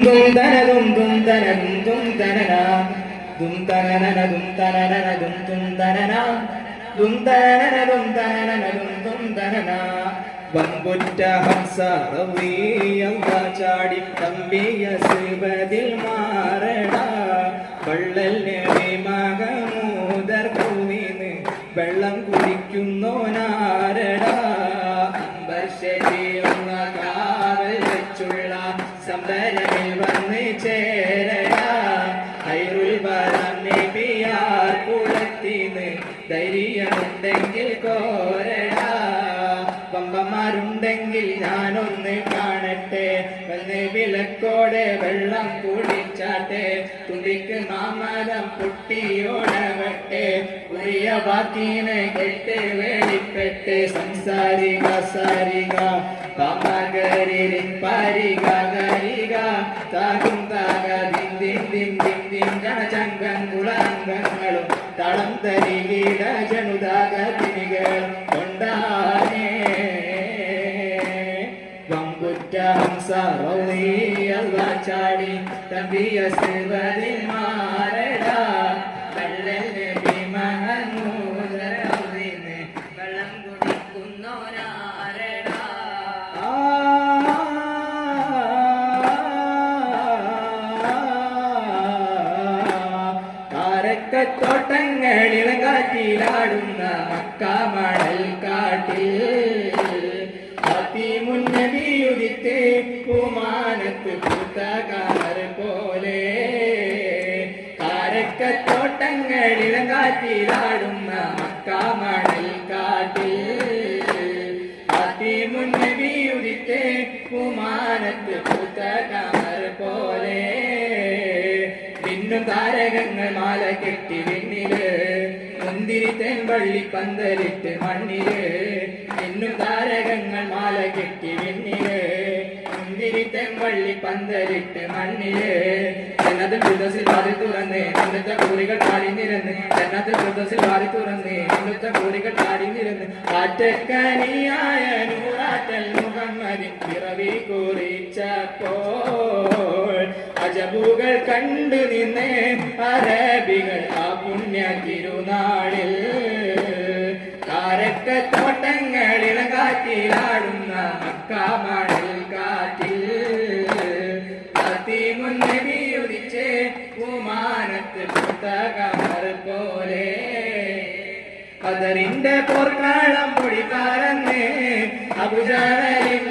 ദും ദും തനന ദും തനന ദും തനന ദും തനന ദും ദും തനന ദും തനന ദും തനന ദും ദും തനന വൻകുറ്റ ഹംസ റളിയല്ല ചാടി തമ്പിയ സിബദിൽ മാറട വള്ളൽ നബി മഹമൂദർ കുവിന് വെള്ളം കുടിക്കുന്നോനാരട അമ്പർശരിയുള്ള കാവൽ വെച്ചുള്ള സംബരമിൽ വന്ന് ചേരട ഹൈറുൽ വരം നബിയാർ കുളത്തിന് ധൈര്യമുണ്ടെങ്കിൽ കോരട പമ്പന്മാരുണ്ടെങ്കിൽ ഞാനൊന്ന് കാണട്ടെ വന്ന് വിളക്കോടെ വെള്ളം കുടിച്ചാട്ടെ തുടിക്ക് മാമരം പൊട്ടിയോടവട്ടെ ഉറിയ വാക്കിനെ കെട്ട് വേളിപ്പെട്ട് സംസാരിക സാരിക പാമകരിൻ പാരിക ഗരിക താകും താക ദിൻ ദിൻ ദിൻ ദിൻ ദിൻ ഗണചങ്കം കുളാംഗങ്ങളും തളം തരികിട ജനുതാക തിനികൾ കൊണ്ടാനേ വമ്പുറ്റ ഹംസ റളിയല്ല ചാടി തമ്പിയ സിബദിൽ മാറട വള്ളൽ നബി മഹമൂദർ കുവിന് വെള്ളം കുടിക്കുന്നോനാരട കാരക്കത്തോട്ടങ്ങളിൽ കാറ്റിലാടുന്ന മക്കാമണൽ കാട്ടിൽ മുന്നബിയുദിത്തെ പൂമാനത്ത് പൂത്തകാർ പോലെ കാരക്കത്തോട്ടങ്ങളിൽ കാറ്റിലാടുന്ന മക്കാമണൽ കാട്ടിൽ മുന്നബിയുദിത്തെ പൂമാനത്ത് പൂത്തകാർ പോലെ പിന്നും താരകങ്ങൾ മാല കെട്ടി വിണ്ണില് മുന്തിരി തേൻവള്ളി പന്തലിട്ട് മണ്ണില് പിന്നും താരകങ്ങൾ മാല കെട്ടി വിണ്ണില് മുന്തിരി തേൻവള്ളി പന്തലിട്ട് മണ്ണില് എന്നതിൽ ദുദസിൽ വാരി തുറന്ന് ഇന്നത്തെ കൂറികൾ പാടി നിരന്ന് എന്നതിൽ ദുദസിൽ വാരി തുറന്ന് ഇന്നത്തെ കൂറികൾ പാടി നിരന്ന് ആറ്റക്കനിയായ നൂറാറ്റൽ മുഹമ്മദിൻ പിറവി കുറിച്ചപ്പോൾ അജബുകൾ കണ്ടു നിന്നേ അറബികൾ ആ പുണ്യ തിരുനാളിൽ കാരക്കത്തോട്ടങ്ങളിൽ കാറ്റിലാടുന്ന മക്കാമണൽ കാറ്റിൽ മുന്നബിയുദിച്ചേ പൂമാനത്ത് പുസ്തകമർ പോലെ കദറിന്റെ പോർക്കാളം പൊടി പറന്ന് അബുജഹലിൻ